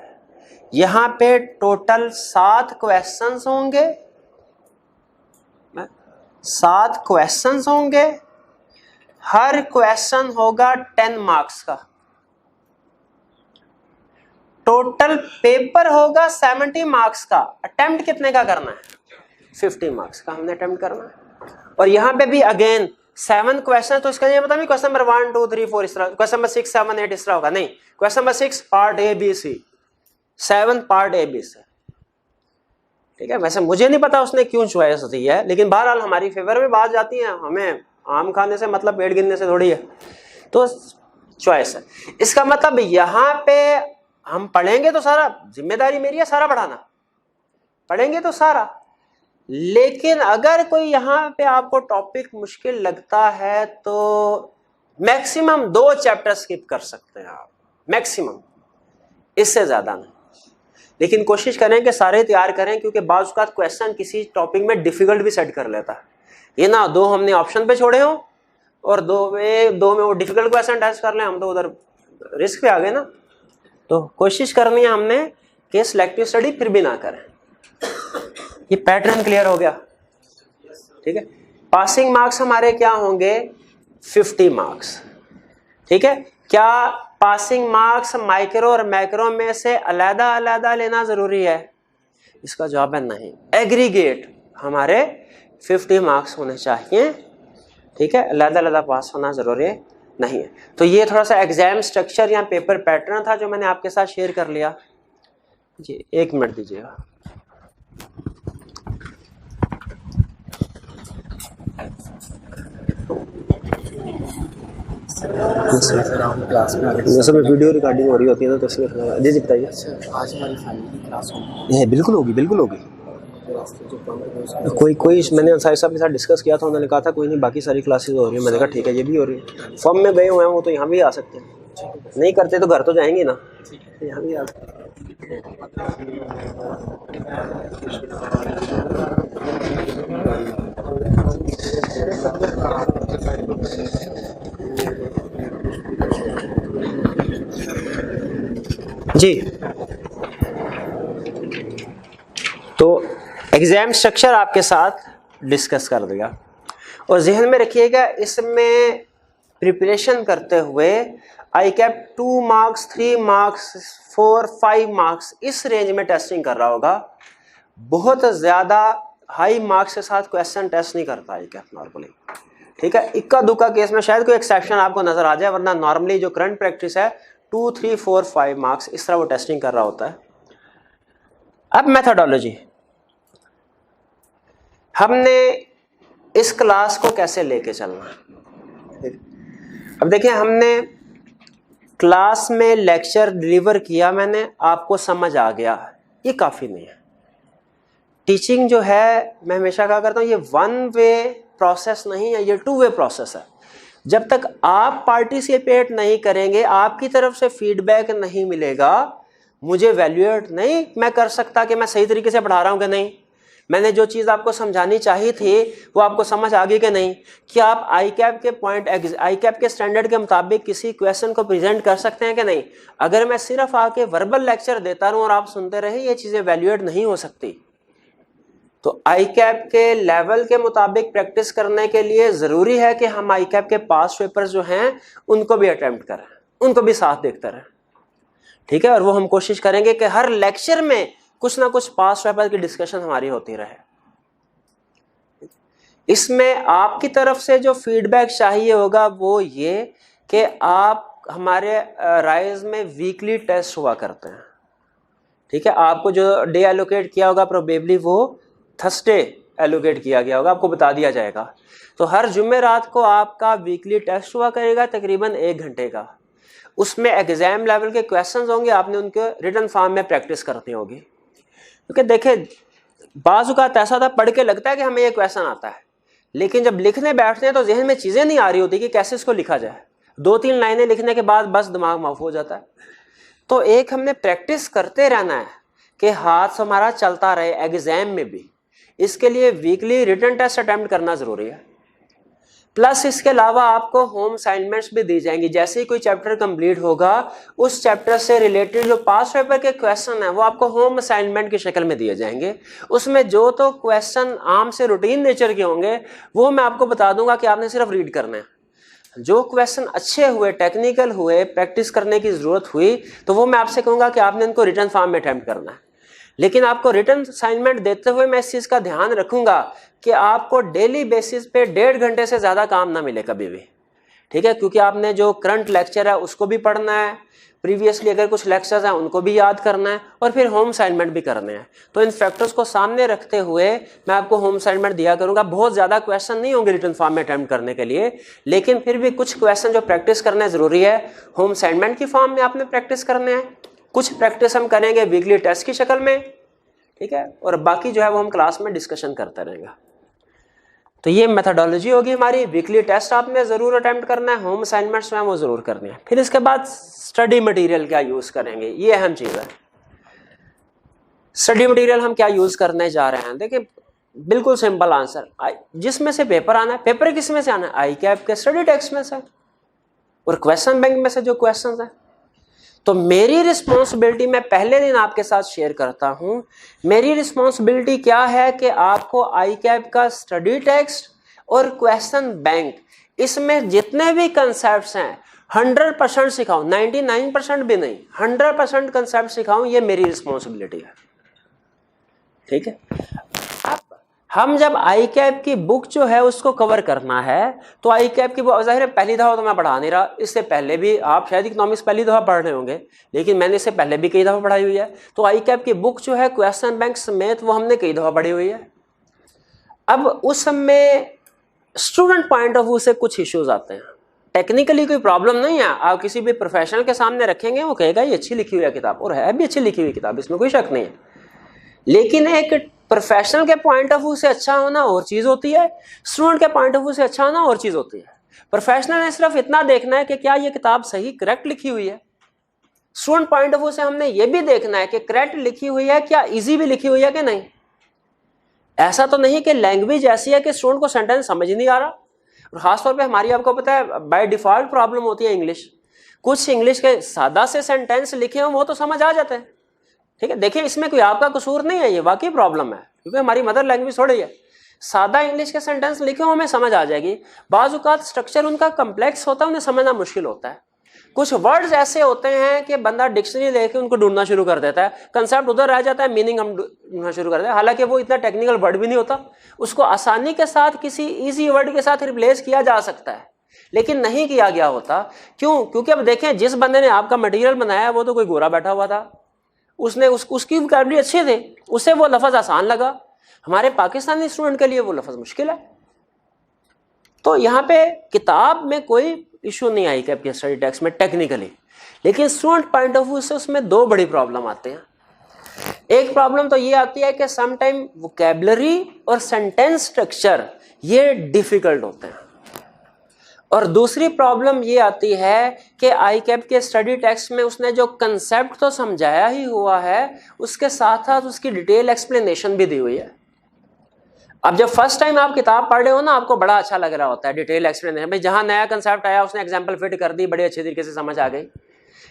A: यहाँ पे टोटल 7 क्वेश्चंस होंगे, 7 क्वेश्चंस होंगे, हर क्वेश्चन होगा 10 मार्क्स का। टोटल पेपर होगा 70 मार्क्स का। अटेम्प्ट कितने का करना है? 50 मार्क्स का हमने अटेम्प्ट करना है। और यहाँ पे भी अगेन 7 क्वेश्चन, तो इसका ये पता नहीं क्वेश्चन नंबर 1 2 3 4 इस तरह, क्वेश्चन नंबर 6 7 8 इस तरह होगा, नहीं, question number 6 part A B C, 7 part A B C, ठीक है। वैसे मुझे नहीं पता उसने क्यों चॉइस दी है, लेकिन बहरहाल हमारी फेवर में बात जाती है, हमें आम खाने से मतलब पेट गिनने से थोड़ी है, तो चॉइस है। इसका मतलब यहाँ पे हम पढ़ेंगे तो सारा, जिम्मेदारी मेरी है सारा पढ़ाना, पढ़ेंगे तो सारा। लेकिन अगर कोई यहाँ पे आपको टॉपिक मुश्किल लगता है तो मैक्सिमम 2 चैप्टर स्किप कर सकते हैं आप, मैक्सिमम, इससे ज्यादा नहीं। लेकिन कोशिश करें कि सारे तैयार करें, क्योंकि बाज़ औक़ात क्वेश्चन किसी टॉपिक में डिफिकल्ट भी सेट कर लेता है। ये ना 2 हमने ऑप्शन पे छोड़े हो और 2 में वो डिफिकल्ट क्वेश्चन टेस्ट कर लें, हम तो उधर रिस्क पे आ गए ना। तो कोशिश करनी है हमने कि सिलेक्टिव स्टडी फिर भी ना करें। ये पैटर्न क्लियर हो गया, ठीक है। पासिंग मार्क्स हमारे क्या होंगे? 50 मार्क्स, ठीक है। क्या पासिंग मार्क्स माइक्रो और मैक्रो में से अलग अलग लेना जरूरी है? इसका जवाब है नहीं। एग्रीगेट हमारे 50 मार्क्स होने चाहिए, ठीक है, अलग अलग पास होना जरूरी नहीं है। तो ये थोड़ा सा एग्जाम स्ट्रक्चर या पेपर पैटर्न था जो मैंने आपके साथ शेयर कर लिया जी। 1 मिनट दीजिएगा।
B: क्लास में
A: जैसे में वीडियो रिकॉर्डिंग हो रही होती है तो इसमें जी जी बताइए।
B: आज हमारी फैमिली की क्लास होगी?
A: बिल्कुल होगी, बिल्कुल होगी। कोई मैंने अंसारी साहब के साथ डिस्कस किया था, उन्होंने कहा था कोई नहीं, बाकी सारी क्लासेस हो रही है। मैंने कहा ठीक है, ये भी हो रही है। फॉर्म में गए हुए हैं वो तो यहाँ भी आ सकते हैं, नहीं करते तो घर तो जाएंगे ना, यहाँ भी आ सकते हैं। जी, तो एग्जाम स्ट्रक्चर आपके साथ डिस्कस कर दिया, और जहन में रखिएगा इसमें प्रिपरेशन करते हुए आई कैप 2 मार्क्स 3 मार्क्स 4 5 मार्क्स इस रेंज में टेस्टिंग कर रहा होगा। बहुत ज़्यादा हाई मार्क्स के साथ क्वेश्चन टेस्ट नहीं करता आई कैप नॉर्मली, ठीक है। इक्का दुक्का केस में शायद कोई एक्सेप्शन आपको नजर आ जाए, वरना नॉर्मली जो करंट प्रैक्टिस है 2 3 4 5 मार्क्स इस तरह वो टेस्टिंग कर रहा होता है। अब मेथोडोलॉजी, हमने इस क्लास को कैसे लेके चलना है। अब देखिए, हमने क्लास में लेक्चर डिलीवर किया, मैंने आपको समझ आ गया, ये काफ़ी नहीं है। टीचिंग जो है, मैं हमेशा कहा करता हूँ, ये 1 वे प्रोसेस नहीं है, ये 2 वे प्रोसेस है। जब तक आप पार्टिसिपेट नहीं करेंगे, आपकी तरफ से फीडबैक नहीं मिलेगा, मुझे वैल्यूएट नहीं मैं कर सकता कि मैं सही तरीके से पढ़ा रहा हूं कि नहीं, मैंने जो चीज़ आपको समझानी चाहिए थी वो आपको समझ आ गई कि नहीं, कि आप ICAP के पॉइंट ICAP के स्टैंडर्ड के मुताबिक किसी क्वेश्चन को प्रेजेंट कर सकते हैं कि नहीं। अगर मैं सिर्फ आके वर्बल लेक्चर देता रहूं और आप सुनते रहे, ये चीज़ें वैल्यूएट नहीं हो सकती। तो ICAP के लेवल के मुताबिक प्रैक्टिस करने के लिए ज़रूरी है कि हम ICAP के पास पेपर जो हैं उनको भी अटेम्प्ट करें, उनको भी साथ देखते रहें, ठीक है। और वो हम कोशिश करेंगे कि हर लेक्चर में कुछ ना कुछ पास पेपर की डिस्कशन हमारी होती रहे। इसमें आपकी तरफ से जो फीडबैक चाहिए होगा वो ये कि आप हमारे राइज में वीकली टेस्ट हुआ करते हैं, ठीक है। आपको जो डे एलोकेट किया होगा प्रोबेबली वो थर्सडे एलोकेट किया गया होगा, आपको बता दिया जाएगा। तो हर जुमेरात को आपका वीकली टेस्ट हुआ करेगा तकरीबन 1 घंटे का। उसमें एग्जाम लेवल के क्वेश्चंस होंगे, आपने उनके रिटन फॉर्म में प्रैक्टिस करनी होगी। क्योंकि देखिए बाज़ औक़ात ऐसा था पढ़ के लगता है कि हमें ये क्वेश्चन आता है, लेकिन जब लिखने बैठते हैं तो जहन में चीज़ें नहीं आ रही होती कि कैसे इसको लिखा जाए। 2-3 लाइनें लिखने के बाद बस दिमाग माफ हो जाता है। तो एक हमने प्रैक्टिस करते रहना है कि हाथ हमारा चलता रहे एग्जाम में भी। इसके लिए वीकली रिटन टेस्ट अटेम्प्ट करना ज़रूरी है। प्लस इसके अलावा आपको होम असाइनमेंट्स भी दी जाएंगी। जैसे ही कोई चैप्टर कंप्लीट होगा, उस चैप्टर से रिलेटेड जो पास पेपर के क्वेश्चन हैं वो आपको होम असाइनमेंट की शक्ल में दिए जाएंगे। उसमें जो तो क्वेश्चन आम से रूटीन नेचर के होंगे वो मैं आपको बता दूंगा कि आपने सिर्फ रीड करना है। जो क्वेश्चन अच्छे हुए, टेक्निकल हुए, प्रैक्टिस करने की ज़रूरत हुई, तो वो मैं आपसे कहूँगा कि आपने इनको रिटन फॉर्म में अटेम्प्ट करना है। लेकिन आपको रिटन असाइनमेंट देते हुए मैं इस चीज़ का ध्यान रखूंगा कि आपको डेली बेसिस पे 1.5 घंटे से ज़्यादा काम ना मिले कभी भी, ठीक है। क्योंकि आपने जो करंट लेक्चर है उसको भी पढ़ना है, प्रीवियसली अगर कुछ लेक्चर्स हैं उनको भी याद करना है, और फिर होम असाइनमेंट भी करने हैं। तो इन फैक्टर्स को सामने रखते हुए मैं आपको होम असाइनमेंट दिया करूंगा। बहुत ज़्यादा क्वेश्चन नहीं होंगे रिटन फॉर्म में अटेम्प्ट करने के लिए, लेकिन फिर भी कुछ क्वेश्चन जो प्रैक्टिस करने ज़रूरी है होम असाइनमेंट की फॉर्म में आपने प्रैक्टिस करने हैं। कुछ प्रैक्टिस हम करेंगे वीकली टेस्ट की शक्ल में, ठीक है, और बाकी जो है वो हम क्लास में डिस्कशन करते रहेंगे। तो ये मेथोडोलॉजी होगी हमारी। वीकली टेस्ट आपने ज़रूर अटेम्प्ट करना है, होम असाइनमेंट्स में वो ज़रूर करनी है। फिर इसके बाद स्टडी मटेरियल क्या यूज़ करेंगे, ये अहम चीज़ है। स्टडी मटेरियल हम क्या यूज़ करने जा रहे हैं, देखिए बिल्कुल सिंपल आंसर, जिसमें से पेपर आना है। पेपर किस में से आना है, ICAP के स्टडी टेक्स्ट में से और क्वेश्चन बैंक में से जो क्वेश्चन हैं। तो मेरी रिस्पॉन्सिबिलिटी मैं पहले दिन आपके साथ शेयर करता हूं। मेरी रिस्पॉन्सिबिलिटी क्या है कि आपको ICAP का स्टडी टेक्स्ट और क्वेश्चन बैंक, इसमें जितने भी कंसेप्ट्स हैं 100% सिखाऊं, 99% भी नहीं, 100% कंसेप्ट सिखाऊं, ये मेरी रिस्पॉन्सिबिलिटी है, ठीक है। अब हम जब ICAP की बुक जो है उसको कवर करना है, तो ICAP की बुक ज़ाहिर है पहली दफ़ा तो मैं पढ़ा नहीं रहा, इससे पहले भी आप शायद इकोनॉमिक्स पहली दफ़ा पढ़ रहे होंगे, लेकिन मैंने इससे पहले भी कई दफ़ा पढ़ाई हुई है। तो ICAP की बुक जो है क्वेश्चन बैंक समेत वो हमने कई दफ़ा पढ़ी हुई है। अब उस समय स्टूडेंट पॉइंट ऑफ व्यू से कुछ इश्यूज आते हैं। टेक्निकली कोई प्रॉब्लम नहीं है, आप किसी भी प्रोफेशनल के सामने रखेंगे वो कहेगा ये अच्छी लिखी हुई है किताब, और है भी अच्छी लिखी हुई किताब, इसमें कोई शक नहीं है। लेकिन एक प्रोफेशनल के पॉइंट ऑफ व्यू से अच्छा होना और चीज़ होती है, स्टूडेंट के पॉइंट ऑफ व्यू से अच्छा होना और चीज़ होती है। प्रोफेशनल ने सिर्फ इतना देखना है कि क्या ये किताब सही करेक्ट लिखी हुई है। स्टूडेंट पॉइंट ऑफ व्यू से हमने ये भी देखना है कि करेक्ट लिखी हुई है, क्या इजी भी लिखी हुई है कि नहीं। ऐसा तो नहीं कि लैंग्वेज ऐसी है कि स्टूडेंट को सेंटेंस समझ ही नहीं आ रहा। और खासतौर पे हमारी, आपको पता है, बाय डिफॉल्ट प्रॉब्लम होती है इंग्लिश। कुछ इंग्लिश के सादा से सेंटेंस लिखे हों वो तो समझ आ जाते हैं, ठीक है। देखिए इसमें कोई आपका कसूर नहीं है, ये वाकई प्रॉब्लम है, क्योंकि हमारी मदर लैंग्वेज थोड़ी है। सादा इंग्लिश के सेंटेंस लिखे हो हमें समझ आ जाएगी। बाज़ औक़ात स्ट्रक्चर उनका कम्प्लेक्स होता है, उन्हें समझना मुश्किल होता है। कुछ वर्ड्स ऐसे होते हैं कि बंदा डिक्शनरी लेके उनको ढूंढना शुरू कर देता है, कंसेप्ट उधर रह जाता है, मीनिंग हम ढूंढना शुरू कर देते हैं। हालांकि वो इतना टेक्निकल वर्ड भी नहीं होता, उसको आसानी के साथ किसी ईजी वर्ड के साथ रिप्लेस किया जा सकता है, लेकिन नहीं किया गया होता। क्यों? क्योंकि अब देखें, जिस बंदे ने आपका मटेरियल बनाया वो तो कोई गोरा बैठा हुआ था, उसने उसकी वोकैबुलरी अच्छे थे, उसे वो लफ्ज़ आसान लगा। हमारे पाकिस्तानी स्टूडेंट के लिए वो लफ्ज़ मुश्किल है। तो यहाँ पे किताब में कोई इशू नहीं आई ICAP के स्टडी टेक्स्ट में टेक्निकली, लेकिन स्टूडेंट पॉइंट ऑफ व्यू से उसमें दो बड़ी प्रॉब्लम आते हैं। एक प्रॉब्लम तो ये आती है कि समटाइम वोकैबुलरी और सेंटेंस स्ट्रक्चर ये डिफिकल्ट होते हैं, और दूसरी प्रॉब्लम ये आती है कि आई कैप के स्टडी टेक्स्ट में उसने जो कंसेप्ट तो समझाया ही हुआ है, उसके साथ साथ उसकी डिटेल एक्सप्लेनेशन भी दी हुई है। अब जब फर्स्ट टाइम आप किताब पढ़ रहे हो ना, आपको बड़ा अच्छा लग रहा होता है डिटेल एक्सप्लेनेशन, भाई जहां नया कंसेप्ट आया उसने एग्जांपल फिट कर दी, बड़े अच्छे तरीके से समझ आ गई।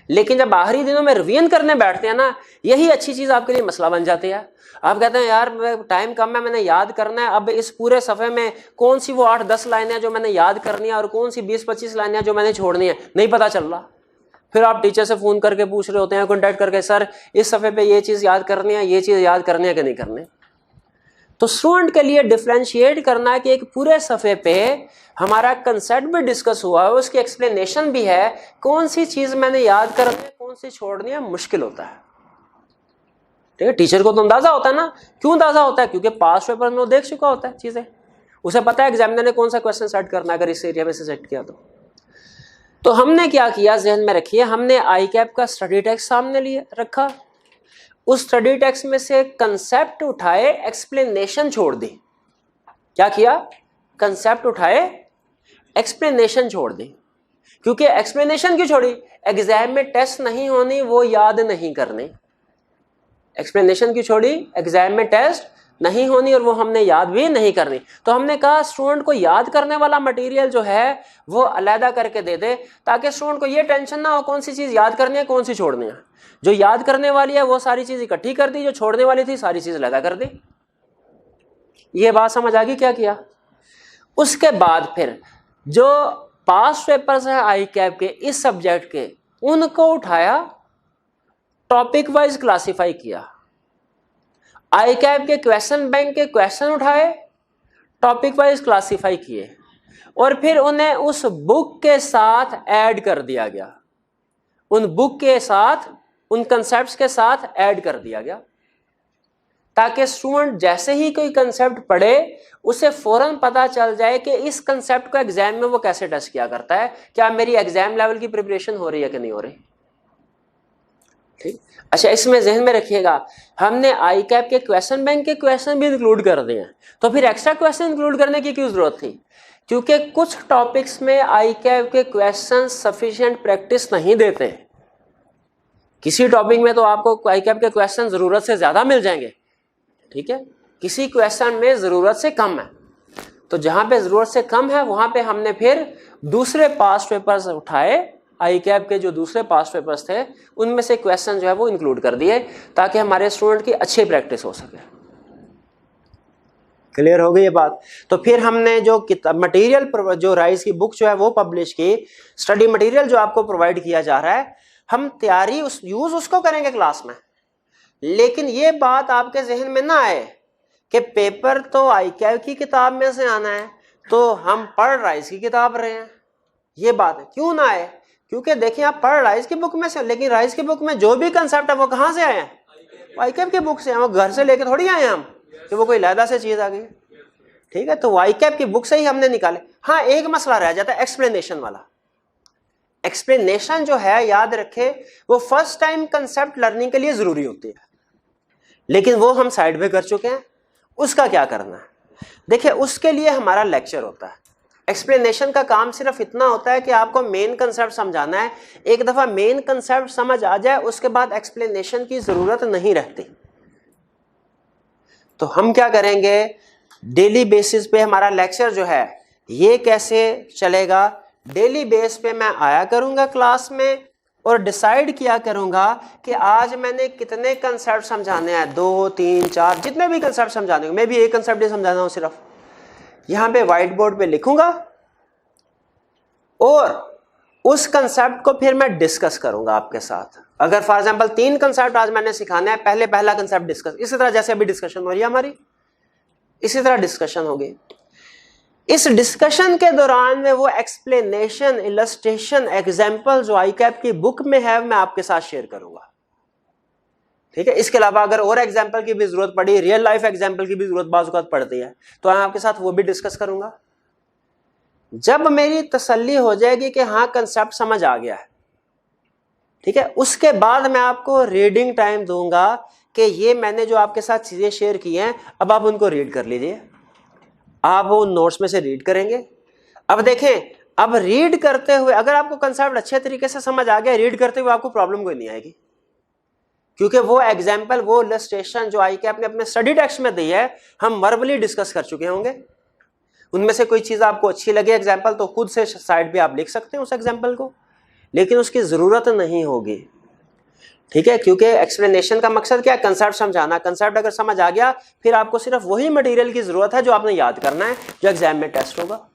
A: लेकिन जब आखिरी दिनों में रिवीजन करने बैठते हैं ना, यही अच्छी चीज आपके लिए मसला बन जाती है। आप कहते हैं यार टाइम कम है, मैंने याद करना है, अब इस पूरे सफ़े में कौन सी वो 8-10 लाइनें जो मैंने याद करनी है और कौन सी 20-25 लाइनें जो मैंने छोड़नी है, नहीं पता चल रहा। फिर आप टीचर से फ़ोन करके पूछ रहे होते हैं, कॉन्टैक्ट करके, सर इस सफ़े पे ये चीज़ याद करनी है, ये चीज़ याद करनी है कि नहीं करनी। तो स्टूडेंट के लिए डिफ्रेंशिएट करना है कि एक पूरे सफ़े पे हमारा कंसेप्ट भी डिस्कस हुआ है, उसकी एक्सप्लेनेशन भी है, कौन सी चीज़ मैंने याद करनी है, कौन सी छोड़नी है, मुश्किल होता है। ठीक है, टीचर को तो अंदाजा होता है ना। क्यों अंदाजा होता है? क्योंकि पास पेपर में वो देख चुका होता है चीजें, उसे पता है एग्जामिनर ने कौन सा क्वेश्चन सेट करना है, अगर इस एरिया में से सेट किया तो हमने क्या किया, जहन में रखिए, हमने आई कैप का स्टडी टेक्स्ट सामने लिए रखा, उस स्टडी टेक्स्ट में से कंसेप्ट उठाए, एक्सप्लेनेशन छोड़ दी। क्या किया? कंसेप्ट उठाए, एक्सप्लेनेशन छोड़ दी। क्योंकि एक्सप्लेनेशन क्यों छोड़ी? एग्जाम में टेस्ट नहीं होनी, वो याद नहीं करनी। एक्सप्लेनेशन की छोड़ी? एग्जाम में टेस्ट नहीं होनी और वो हमने याद भी नहीं करनी। तो हमने कहा स्टूडेंट को याद करने वाला मटेरियल जो है वो अलहदा करके दे दे, ताकि स्टूडेंट को ये टेंशन ना हो कौन सी चीज़ याद करनी है, कौन सी छोड़नी है। जो याद करने वाली है वो सारी चीज़ इकट्ठी कर दी, जो छोड़ने वाली थी सारी चीज़ अलहदा कर दी। ये बात समझ आ गई? क्या किया उसके बाद फिर जो पास पेपर्स हैं आई कैप के इस सब्जेक्ट के, उनको उठाया, टॉपिक वाइज क्लासिफाई किया। आई कैप के क्वेश्चन बैंक के क्वेश्चन उठाए, टॉपिक वाइज क्लासिफाई किए और फिर उन्हें उस बुक के साथ ऐड कर दिया गया। उन बुक के साथ, उन कंसेप्ट्स के साथ ऐड कर दिया गया, ताकि स्टूडेंट जैसे ही कोई कंसेप्ट पढ़े उसे फौरन पता चल जाए कि इस कंसेप्ट को एग्जाम में वो कैसे टेस्ट किया करता है, क्या मेरी एग्जाम लेवल की प्रिपरेशन हो रही है कि नहीं हो रही। ठीक, अच्छा, इसमें जहन में रखिएगा हमने आई कैप के क्वेश्चन बैंक के क्वेश्चन भी इंक्लूड कर दिए हैं, तो फिर एक्स्ट्रा क्वेश्चन इंक्लूड करने की क्यों जरूरत थी? क्योंकि कुछ टॉपिक्स में आई कैप के क्वेश्चन सफिशिएंट प्रैक्टिस नहीं देते। किसी टॉपिक में तो आपको आई कैप के क्वेश्चन जरूरत से ज्यादा मिल जाएंगे, ठीक है, किसी क्वेश्चन में जरूरत से कम है। तो जहां पे जरूरत से कम है वहां पे हमने फिर दूसरे पास्ट पेपर्स उठाए, आई कैप के जो दूसरे पास्ट पेपर्स थे उनमें से क्वेश्चन जो है वो इंक्लूड कर दिए, ताकि हमारे स्टूडेंट की अच्छी प्रैक्टिस हो सके। क्लियर हो गई ये बात? तो फिर हमने जो मटेरियल, जो राइज की बुक जो है वो पब्लिश की, स्टडी मटेरियल जो आपको प्रोवाइड किया जा रहा है, हम तैयारी यूज उसको करेंगे क्लास में। लेकिन ये बात आपके जहन में ना आए कि पेपर तो आई कैप की किताब में से आना है, तो हम पढ़ राइज की किताब रहे हैं। ये बात है, क्यों ना आए? क्योंकि देखिए आप पढ़ राइज की बुक में से, लेकिन राइज की बुक में जो भी कंसेप्ट है वो कहां से आए हैं? आई कैप की बुक से। हम घर से लेकर थोड़ी आए हम कि वो कोई लहदा से चीज आ गई। ठीक है, तो आई कैप की बुक से ही हमने निकाले। हाँ, एक मसला रह जाता है एक्सप्लेनेशन वाला। एक्सप्लेनेशन जो है, याद रखे, वो फर्स्ट टाइम कंसेप्ट लर्निंग के लिए जरूरी होती है, लेकिन वो हम साइड पे कर चुके हैं। उसका क्या करना है? देखिए, उसके लिए हमारा लेक्चर होता है। एक्सप्लेनेशन का काम सिर्फ इतना होता है कि आपको मेन कंसेप्ट समझाना है। एक दफा मेन कंसेप्ट समझ आ जाए उसके बाद एक्सप्लेनेशन की जरूरत नहीं रहती। तो हम क्या करेंगे, डेली बेसिस पे हमारा लेक्चर जो है ये कैसे चलेगा, डेली बेस पे मैं आया करूंगा क्लास में और डिसाइड किया करूंगा कि आज मैंने कितने कंसेप्ट समझाने हैं, 2, 3, 4, जितने भी कंसेप्ट समझाने हैं। मैं भी एक कंसेप्ट ही समझाना हूं, सिर्फ यहां पे व्हाइट बोर्ड पे लिखूंगा और उस कंसेप्ट को फिर मैं डिस्कस करूंगा आपके साथ। अगर फॉर एग्जांपल 3 कंसेप्ट आज मैंने सिखाना है, पहला कंसेप्ट डिस्कस, इसी तरह जैसे अभी डिस्कशन हो रही है हमारी, इसी तरह डिस्कशन होगी। इस डिस्कशन के दौरान में वो एक्सप्लेनेशन, इलस्ट्रेशन, एग्जाम्पल जो आई कैप की बुक में है मैं आपके साथ शेयर करूंगा। ठीक है, इसके अलावा अगर और एग्जाम्पल की भी जरूरत पड़ी, रियल लाइफ एग्जाम्पल की भी जरूरत बाज़ औक़ात पड़ती है, तो मैं आपके साथ वो भी डिस्कस करूंगा। जब मेरी तसल्ली हो जाएगी कि हाँ कंसेप्ट समझ आ गया है, ठीक है, उसके बाद मैं आपको रीडिंग टाइम दूंगा कि ये मैंने जो आपके साथ चीजें शेयर की हैं, अब आप उनको रीड कर लीजिए। आप वो नोट्स में से रीड करेंगे। अब देखें, अब रीड करते हुए अगर आपको कंसेप्ट अच्छे तरीके से समझ आ गया, रीड करते हुए आपको प्रॉब्लम कोई नहीं आएगी, क्योंकि वो एग्जाम्पल, वो इलस्ट्रेशन जो आई कैप ने अपने स्टडी टेक्स्ट में दी है, हम वर्बली डिस्कस कर चुके होंगे। उनमें से कोई चीज आपको अच्छी लगे एग्जाम्पल, तो खुद से साइड पे आप लिख सकते हैं उस एग्जाम्पल को, लेकिन उसकी जरूरत नहीं होगी, ठीक है, क्योंकि एक्सप्लेनेशन का मकसद क्या है, कंसेप्ट समझाना। कंसेप्ट अगर समझ आ गया, फिर आपको सिर्फ वही मटेरियल की जरूरत है जो आपने याद करना है, जो एग्जाम में टेस्ट होगा।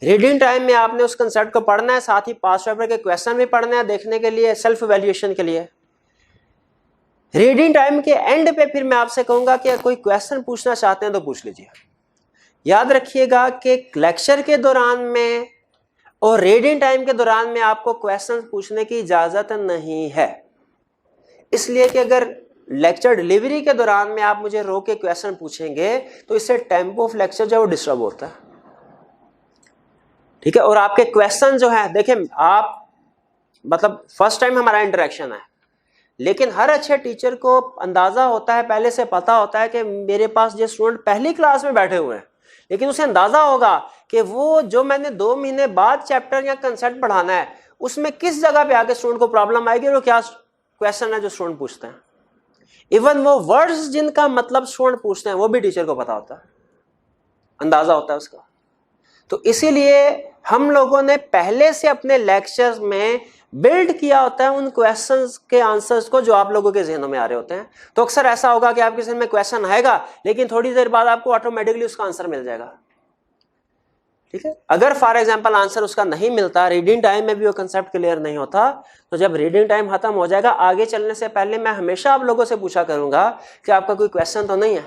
A: रीडिंग टाइम में आपने उस कंसेप्ट को पढ़ना है, साथ ही पास्ट पेपर के क्वेश्चन भी पढ़ने हैं, देखने के लिए, सेल्फ वैल्यूएशन के लिए। रीडिंग टाइम के एंड पे फिर मैं आपसे कहूंगा कि कोई क्वेश्चन पूछना चाहते हैं तो पूछ लीजिए। याद रखिएगा कि लेक्चर के दौरान में और रीडिंग टाइम के दौरान में आपको क्वेश्चन पूछने की इजाजत नहीं है, इसलिए कि अगर लेक्चर डिलीवरी के दौरान में आप मुझे रोक के क्वेश्चन पूछेंगे तो इससे टेम्पो ऑफ लेक्चर जो है वो डिस्टर्ब होता है, ठीक है। और आपके क्वेश्चन जो है, देखिए आप मतलब फर्स्ट टाइम हमारा इंटरेक्शन है, लेकिन हर अच्छे टीचर को अंदाजा होता है, पहले से पता होता है कि मेरे पास जो स्टूडेंट पहली क्लास में बैठे हुए हैं, लेकिन उसे अंदाजा होगा कि वो जो मैंने 2 महीने बाद चैप्टर या कंसेप्ट पढ़ाना है, उसमें किस जगह पे आके स्टूडेंट को प्रॉब्लम आएगी और क्या क्वेश्चन है जो स्टूडेंट पूछते हैं। इवन वो वर्ड्स जिनका मतलब स्टूडेंट पूछते हैं वो भी टीचर को पता होता है, अंदाजा होता है उसका। तो इसीलिए हम लोगों ने पहले से अपने लेक्चर्स में बिल्ड किया होता है उन क्वेश्चंस के आंसर्स को जो आप लोगों के जहनों में आ रहे होते हैं। तो अक्सर ऐसा होगा कि आपके जहन में क्वेश्चन आएगा, लेकिन थोड़ी देर बाद आपको ऑटोमेटिकली उसका आंसर मिल जाएगा, ठीक है। अगर फॉर एग्जांपल आंसर उसका नहीं मिलता, रीडिंग टाइम में भी वो कंसेप्ट क्लियर नहीं होता, तो जब रीडिंग टाइम खत्म हो जाएगा, आगे चलने से पहले मैं हमेशा आप लोगों से पूछा करूंगा कि आपका कोई क्वेश्चन तो नहीं है।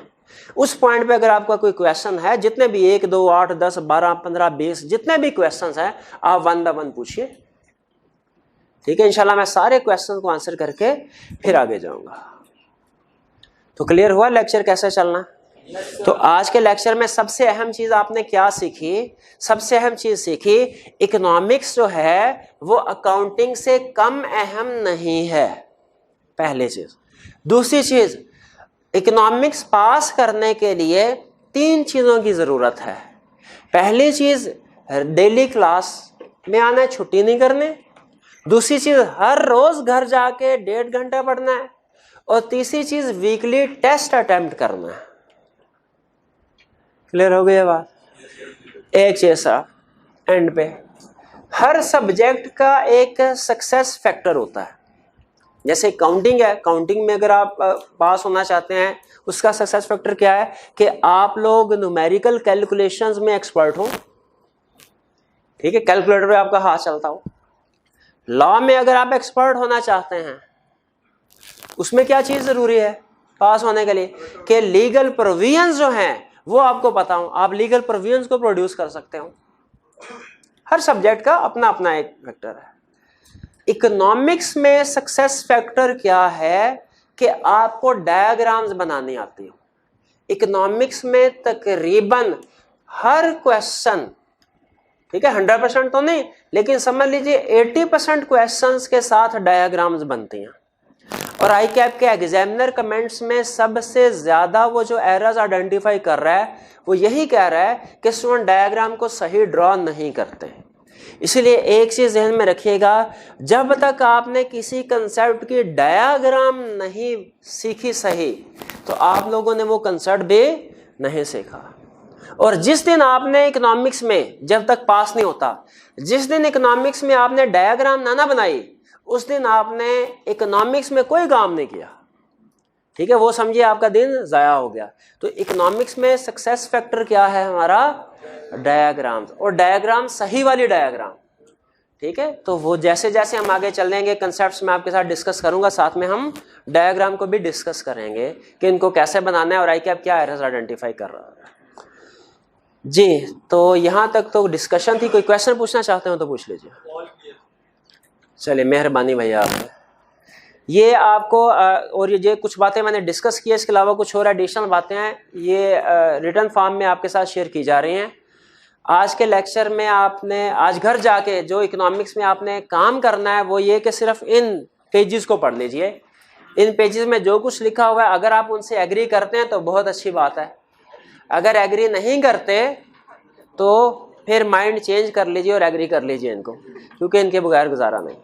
A: उस पॉइंट पे अगर आपका कोई क्वेश्चन है, जितने भी 1, 2, 8, 10, 12, 15, 20 जितने भी क्वेश्चन हैं, आप 1 बाय 1 पूछिए, ठीक है। इंशाल्लाह मैं सारे क्वेश्चन को आंसर करके फिर आगे जाऊंगा। तो क्लियर हुआ लेक्चर कैसे चलना। तो आज के लेक्चर में सबसे अहम चीज आपने क्या सीखी? सबसे अहम चीज सीखी, इकोनॉमिक्स जो है वो अकाउंटिंग से कम अहम नहीं है, पहली चीज। दूसरी चीज, इकोनॉमिक्स पास करने के लिए 3 चीजों की जरूरत है। पहली चीज, डेली क्लास में आना है, छुट्टी नहीं करने। दूसरी चीज, हर रोज घर जाके 1.5 घंटा पढ़ना है। और तीसरी चीज, वीकली टेस्ट अटेम्प्ट करना है। क्लियर हो गई बात? एक चीज एंड पे, हर सब्जेक्ट का एक सक्सेस फैक्टर होता है। जैसे काउंटिंग है, काउंटिंग में अगर आप पास होना चाहते हैं, उसका सक्सेस फैक्टर क्या है कि आप लोग न्यूमेरिकल कैलकुलेशंस में एक्सपर्ट हो, ठीक है, कैलकुलेटर पे आपका हाथ चलता हो। लॉ में अगर आप एक्सपर्ट होना चाहते हैं, उसमें क्या चीज जरूरी है पास होने के लिए कि लीगल प्रोविजंस जो हैं वो आपको पता हो, आप लीगल प्रोविजंस को प्रोड्यूस कर सकते हो। हर सब्जेक्ट का अपना अपना एक फैक्टर है। इकोनॉमिक्स में सक्सेस फैक्टर क्या है कि आपको डायग्राम्स बनानी आती हो। इकोनॉमिक्स में तकरीबन हर क्वेश्चन, ठीक है, 100% तो नहीं, लेकिन समझ लीजिए 80% क्वेश्चंस के साथ डायग्राम्स बनती हैं। और आई कैप के एग्जामिनर कमेंट्स में सबसे ज्यादा वो जो एरर्स आइडेंटिफाई कर रहा है वो यही कह रहा है कि स्टूडेंट डायग्राम को सही ड्रॉ नहीं करते। इसलिए एक चीज ध्यान में रखिएगा, जब तक आपने किसी कंसेप्ट की डायग्राम नहीं सीखी सही, तो आप लोगों ने वो कंसेप्ट भी नहीं सीखा। और जिस दिन आपने इकोनॉमिक्स में, जब तक पास नहीं होता, जिस दिन इकोनॉमिक्स में आपने डायग्राम ना बनाई, उस दिन आपने इकोनॉमिक्स में कोई काम नहीं किया, ठीक है, वो समझिए आपका दिन जाया हो गया। तो इकोनॉमिक्स में सक्सेस फैक्टर क्या है हमारा? डायग्राम्स, और डायग्राम सही वाली डायग्राम, ठीक है। तो वो जैसे जैसे हम आगे चलेंगे, कंसेप्ट्स में आपके साथ डिस्कस करूंगा, साथ में हम डायग्राम को भी डिस्कस करेंगे कि इनको कैसे बनाना है और आई कैप क्या एरर्स आइडेंटिफाई कर रहा है जी। तो यहाँ तक तो डिस्कशन थी। कोई क्वेश्चन पूछना चाहते हो तो पूछ लीजिए। चलिए, मेहरबानी भैया आप। ये आपको और ये कुछ बातें मैंने डिस्कस की है, इसके अलावा कुछ और एडिशनल बातें हैं, ये रिटर्न फॉर्म में आपके साथ शेयर की जा रही हैं। आज के लेक्चर में आपने आज घर जाके जो इकोनॉमिक्स में आपने काम करना है वो ये कि सिर्फ इन पेजेस को पढ़ लीजिए। इन पेजेस में जो कुछ लिखा हुआ है, अगर आप उनसे एग्री करते हैं तो बहुत अच्छी बात है। अगर एग्री नहीं करते तो फिर माइंड चेंज कर लीजिए और एग्री कर लीजिए इनको, क्योंकि इनके बगैर गुजारा नहीं।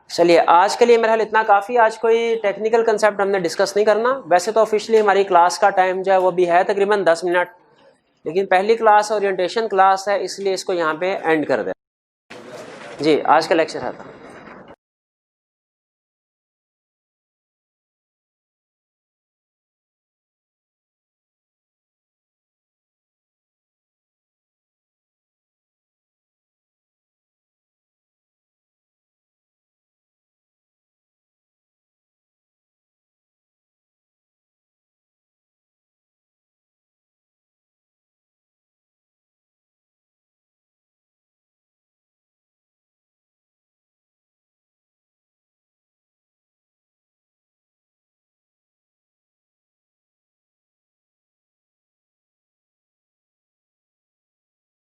A: चलिए आज के लिए मेरा ख्याल इतना काफ़ी। आज कोई टेक्निकल कंसेप्ट हमने डिस्कस नहीं करना। वैसे तो ऑफिशियली हमारी क्लास का टाइम जो है वो भी है तकरीबन 10 मिनट, लेकिन पहली क्लास ओरिएंटेशन क्लास है, इसलिए इसको यहाँ पे एंड कर दें। जी आज का लेक्चर है था।